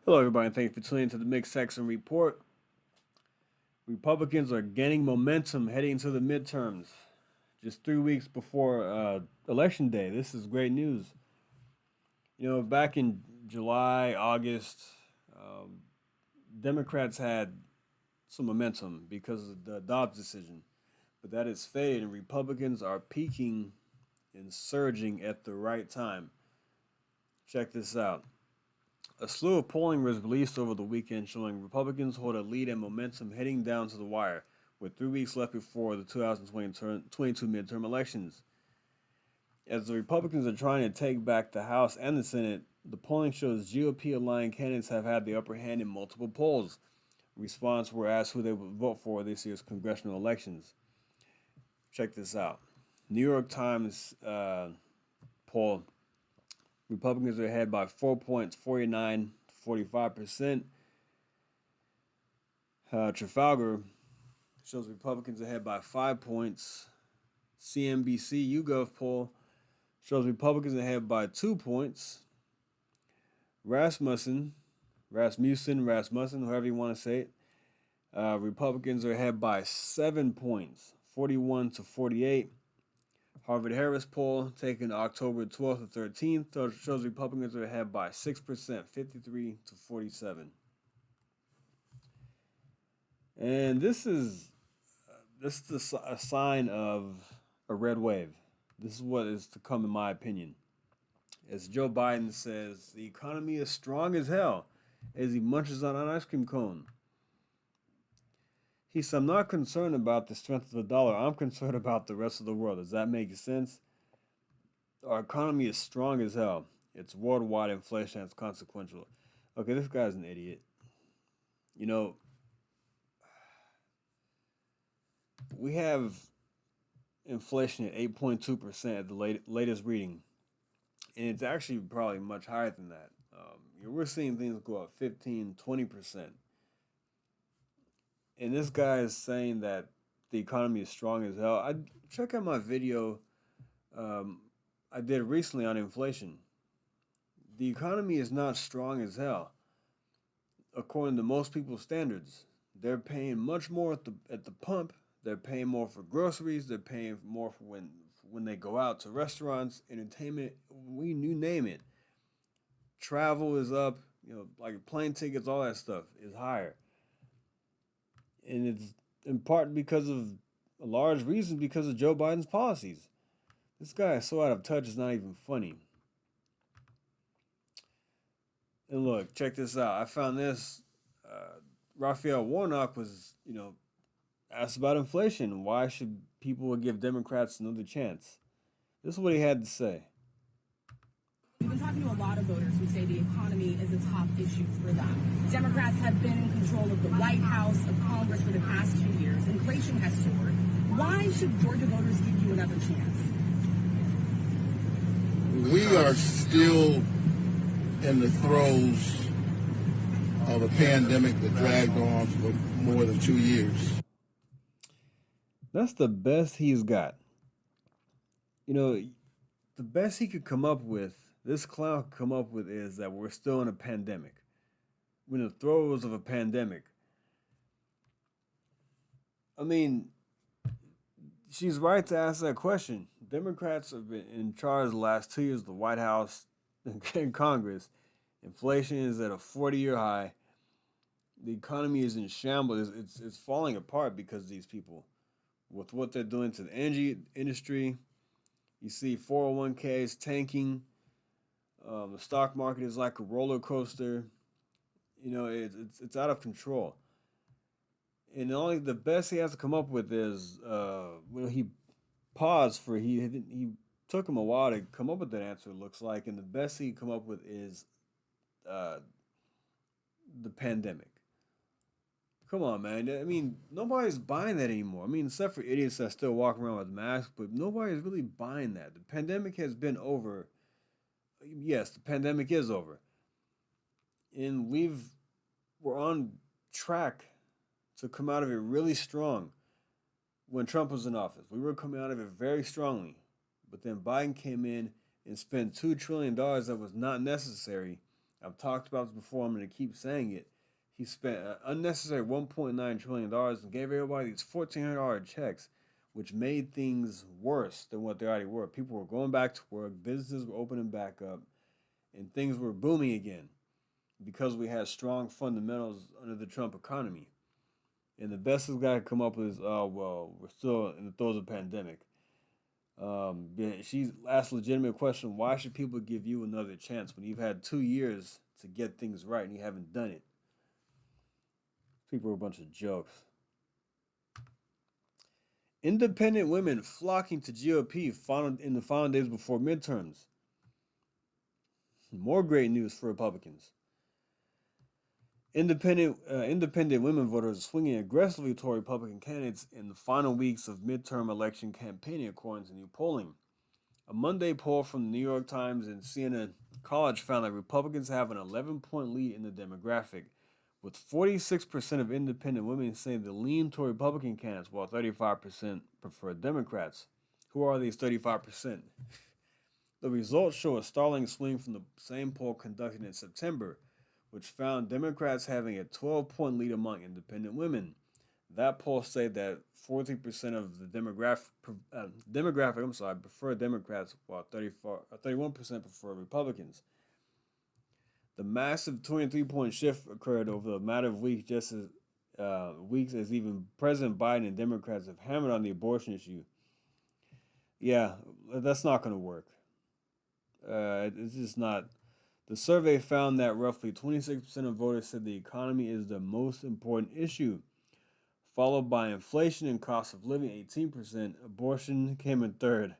Hello, everybody, and thank you for tuning into the Mixed Section Report. Republicans are gaining momentum heading into the midterms. Just 3 weeks before Election Day. This is great news. Back in July, August, um, Democrats had some momentum because of the Dobbs decision, but that is faded, and Republicans are peaking and surging at the right time. Check this out. A slew of polling was released over the weekend showing Republicans hold a lead and momentum heading down to the wire, with 3 weeks left before the 2022 midterm elections. As the Republicans are trying to take back the House and the Senate, the polling shows GOP aligned candidates have had the upper hand in multiple polls. Response were asked who they would vote for this year's congressional elections. Check this out. New York Times poll. Republicans are ahead by 4 points, 49 to 45%. Trafalgar shows Republicans ahead by 5 points. CNBC YouGov poll shows Republicans ahead by 2 points. Rasmussen, however you want to say it, Republicans are ahead by 7 points, 41 to 48. Harvard Harris poll taken October 12th to 13th shows Republicans are ahead by 6%, 53 to 47. And this is a sign of a red wave. This is what is to come, in my opinion. As Joe Biden says, the economy is strong as hell as he munches on an ice cream cone. He said, I'm not concerned about the strength of the dollar. I'm concerned about the rest of the world. Does that make sense? Our economy is strong as hell. It's worldwide inflation that's consequential. Okay, this guy's an idiot. We have inflation at 8.2% at the latest reading. And it's actually probably much higher than that. We're seeing things go up 15, 20%. And this guy is saying that the economy is strong as hell. Check out my video I did recently on inflation. The economy is not strong as hell, according to most people's standards. They're paying much more at the pump. They're paying more for groceries. They're paying more for when they go out to restaurants, entertainment. You name it. Travel is up. Like plane tickets, all that stuff is higher. And it's in part because of a large reason because of Joe Biden's policies. This guy is so out of touch, it's not even funny. And look, check this out. I found this. Raphael Warnock was, asked about inflation. Why should people give Democrats another chance? This is what he had to say. We've been talking to a lot of voters who say the economy is a top issue for them. Democrats have been in control of the White House, of Congress for the past 2 years. Inflation has soared. Why should Georgia voters give you another chance? We are still in the throes of a pandemic that dragged on for more than 2 years. That's the best he's got. The best he could come up with, this clown could come up with, is that we're still in a pandemic. We're in the throes of a pandemic. I mean, she's right to ask that question. Democrats have been in charge the last 2 years of the White House and Congress. Inflation is at a 40-year high. The economy is in shambles. It's falling apart because of these people. With what they're doing to the energy industry, you see 401ks tanking. The stock market is like a roller coaster. It's out of control. And only the best he has to come up with is he paused for he took him a while to come up with that answer. It looks like, and the best he can come up with is the pandemic. Come on, man. I mean, nobody's buying that anymore. I mean, except for idiots that still walk around with masks, but nobody's really buying that. The pandemic has been over. Yes, the pandemic is over. And we're on track to come out of it really strong. When Trump was in office, we were coming out of it very strongly. But then Biden came in and spent $2 trillion that was not necessary I've talked about this before. I'm going to keep saying it. He spent an unnecessary $1.9 trillion and gave everybody these $1,400 checks, which made things worse than what they already were. People were going back to work, businesses were opening back up, and things were booming again because we had strong fundamentals under the Trump economy. And the best this guy could come up with is, oh, well, we're still in the throes of a pandemic. She asked a legitimate question: why should people give you another chance when you've had 2 years to get things right and you haven't done it? People are a bunch of jokes. Independent women flocking to GOP in the final days before midterms. More great news for Republicans. Independent women voters swinging aggressively toward Republican candidates in the final weeks of midterm election campaigning, according to new polling. A Monday poll from the New York Times and CNN College found that Republicans have an 11-point lead in the demographic, with 46% of independent women saying they lean toward Republican candidates, while 35% prefer Democrats. Who are these 35%? The results show a startling swing from the same poll conducted in September, which found Democrats having a 12-point lead among independent women. That poll said that 43% of the demographic prefer Democrats, while 31% prefer Republicans. The massive 23-point shift occurred over a matter of weeks, weeks as even President Biden and Democrats have hammered on the abortion issue. Yeah, that's not going to work. It's just not. The survey found that roughly 26% of voters said the economy is the most important issue, followed by inflation and cost of living, 18%. Abortion came in third,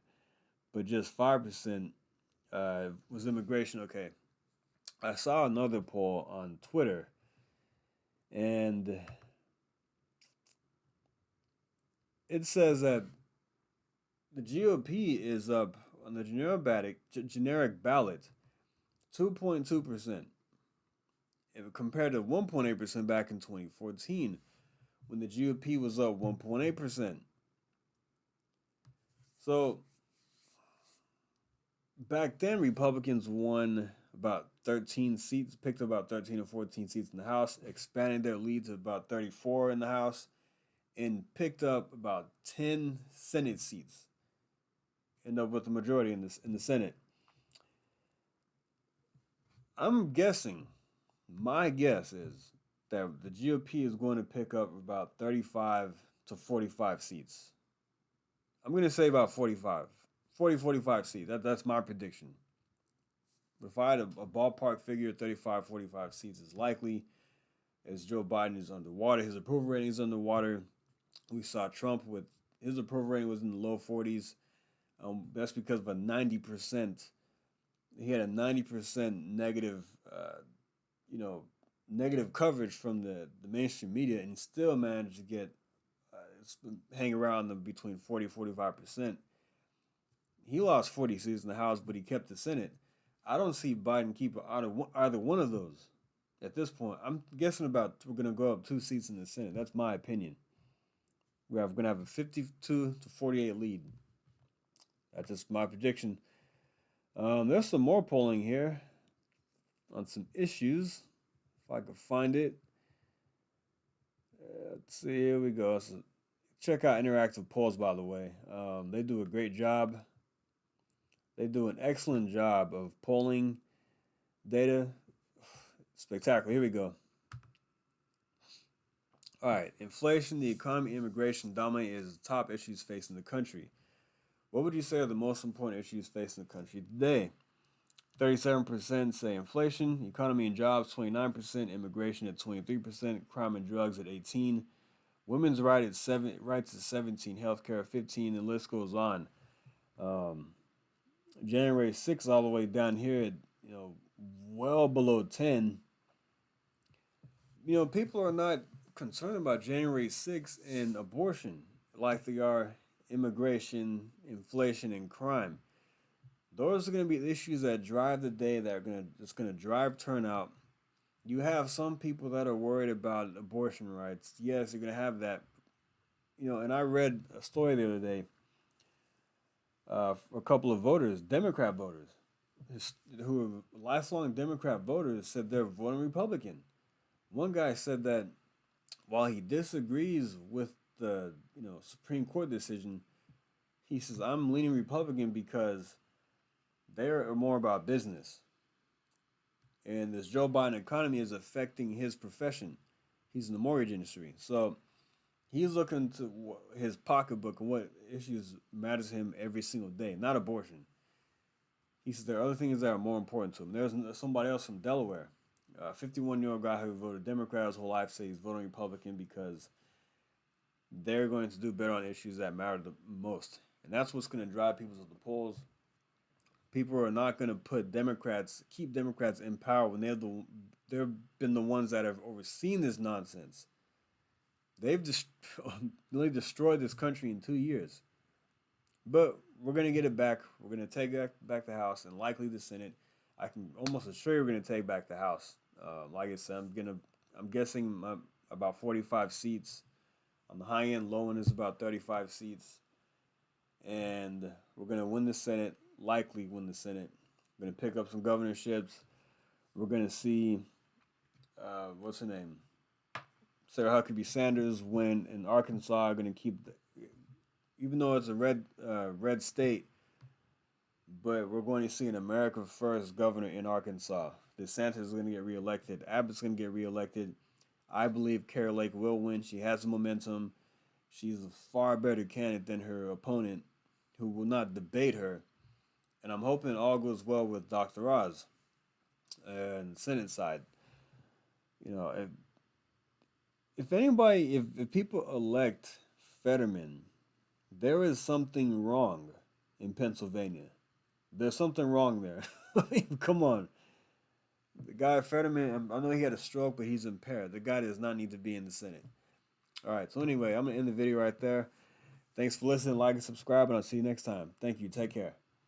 but just 5% was immigration. Okay. I saw another poll on Twitter, and it says that the GOP is up on the generic ballot 2.2%, compared to 1.8% back in 2014, when the GOP was up 1.8%. So back then, Republicans won about 13 seats, picked up about 13 or 14 seats in the House, expanded their lead to about 34 in the House, and picked up about 10 Senate seats. End up with the majority in the Senate. I'm guessing, my guess is that the GOP is going to pick up about 35 to 45 seats. I'm going to say about 45 seats. That's my prediction. If I had a ballpark figure, 35, 45 seats is likely, as Joe Biden is underwater. His approval rating is underwater. We saw Trump with his approval rating was in the low 40s. That's because of a 90%. He had a 90% negative, negative coverage from the mainstream media, and still managed to get hang around them between 40-45%. He lost 40 seats in the House, but he kept the Senate. I don't see Biden keep either one of those at this point. I'm guessing we're going to go up 2 seats in the Senate. That's my opinion. We're going to have a 52 to 48 lead. That's just my prediction. There's some more polling here on some issues, if I could find it. Let's see, here we go. So check out Interactive Polls, by the way. They do a great job. They do an excellent job of polling data. Spectacular. Here we go. All right. Inflation, the economy, immigration dominate as the top issues facing the country. What would you say are the most important issues facing the country today? 37% say inflation, economy and jobs 29%, immigration at 23%, crime and drugs at 18%, women's rights at 17%, healthcare at 15%, the list goes on. January 6th all the way down here at, well below 10. People are not concerned about January 6th and abortion like they are immigration, inflation, and crime. Those are going to be the issues that drive the day, that's going to drive turnout. You have some people that are worried about abortion rights. Yes, you're going to have that. And I read a story the other day. A couple of voters, Democrat voters, who are lifelong Democrat voters said they're voting Republican. One guy said that while he disagrees with the Supreme Court decision, he says I'm leaning Republican because they're more about business, and this Joe Biden economy is affecting his profession. He's in the mortgage industry, so he's looking to his pocketbook and what issues matters to him every single day, not abortion. He says there are other things that are more important to him. There's somebody else from Delaware, a 51-year-old guy who voted Democrat his whole life, says he's voting Republican because they're going to do better on issues that matter the most. And that's what's going to drive people to the polls. People are not going to keep Democrats in power when they've been the ones that have overseen this nonsense. They've just really destroyed this country in 2 years. But we're going to get it back. We're going to take back the House and likely the Senate. I can almost assure you we're going to take back the House. Like I said, I'm guessing about 45 seats. On the high end, low end is about 35 seats. And we're going to win the Senate, likely win the Senate. We're going to pick up some governorships. We're going to see, what's her name? Sarah Huckabee Sanders win in Arkansas. Going to keep, even though it's a red state, but we're going to see an America First governor in Arkansas. DeSantis is going to get reelected. Abbott's going to get reelected. I believe Kari Lake will win. She has the momentum. She's a far better candidate than her opponent, who will not debate her. And I'm hoping all goes well with Dr. Oz and the Senate side. If people elect Fetterman, there is something wrong in Pennsylvania. There's something wrong there. Come on. The guy Fetterman, I know he had a stroke, but he's impaired. The guy does not need to be in the Senate. All right, so anyway, I'm going to end the video right there. Thanks for listening, like, and subscribe, and I'll see you next time. Thank you. Take care.